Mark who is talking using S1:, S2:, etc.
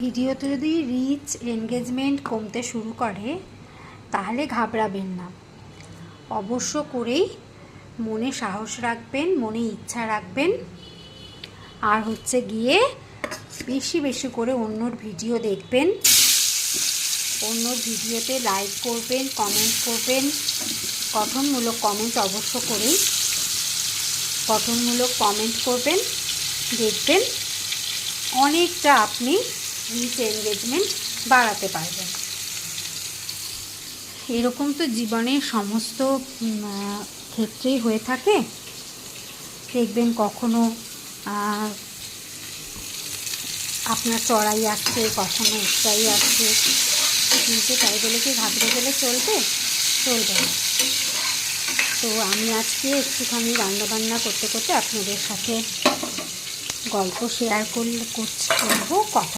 S1: ভিডিওতে যদি rich engagement কমতে শুরু করে তাহলে ঘাবড়াবেন না। অবশ্য করেই মনে সাহস রাখবেন, মনে ইচ্ছা রাখবেন, আর হচ্ছে গিয়ে বেশি বেশি করে অন্যর ভিডিও দেখবেন, অন্যর ভিডিওতে লাইক করবেন, কমেন্ট করবেন, গঠনমূলক কমেন্ট অবশ্য করেই গঠনমূলক কমেন্ট করবেন। দেখবেন অনেকটা আপনি রিচ এনগেজমেন্ট বাড়াতে পারবেন। এরকম তো জীবনের সমস্ত ক্ষেত্রেই হয়ে থাকে। দেখবেন কখনো আপনার চড়াই আসছে, কখনো উচ্চাই আসছে, কিন্তু তাই বলে কি ঘাবড়ে গেলে চলবে না। তো আমি আজকে একটুখানি রান্নাবান্না করতে করতে আপনাদের সাথে গল্প শেয়ার করবো, কথা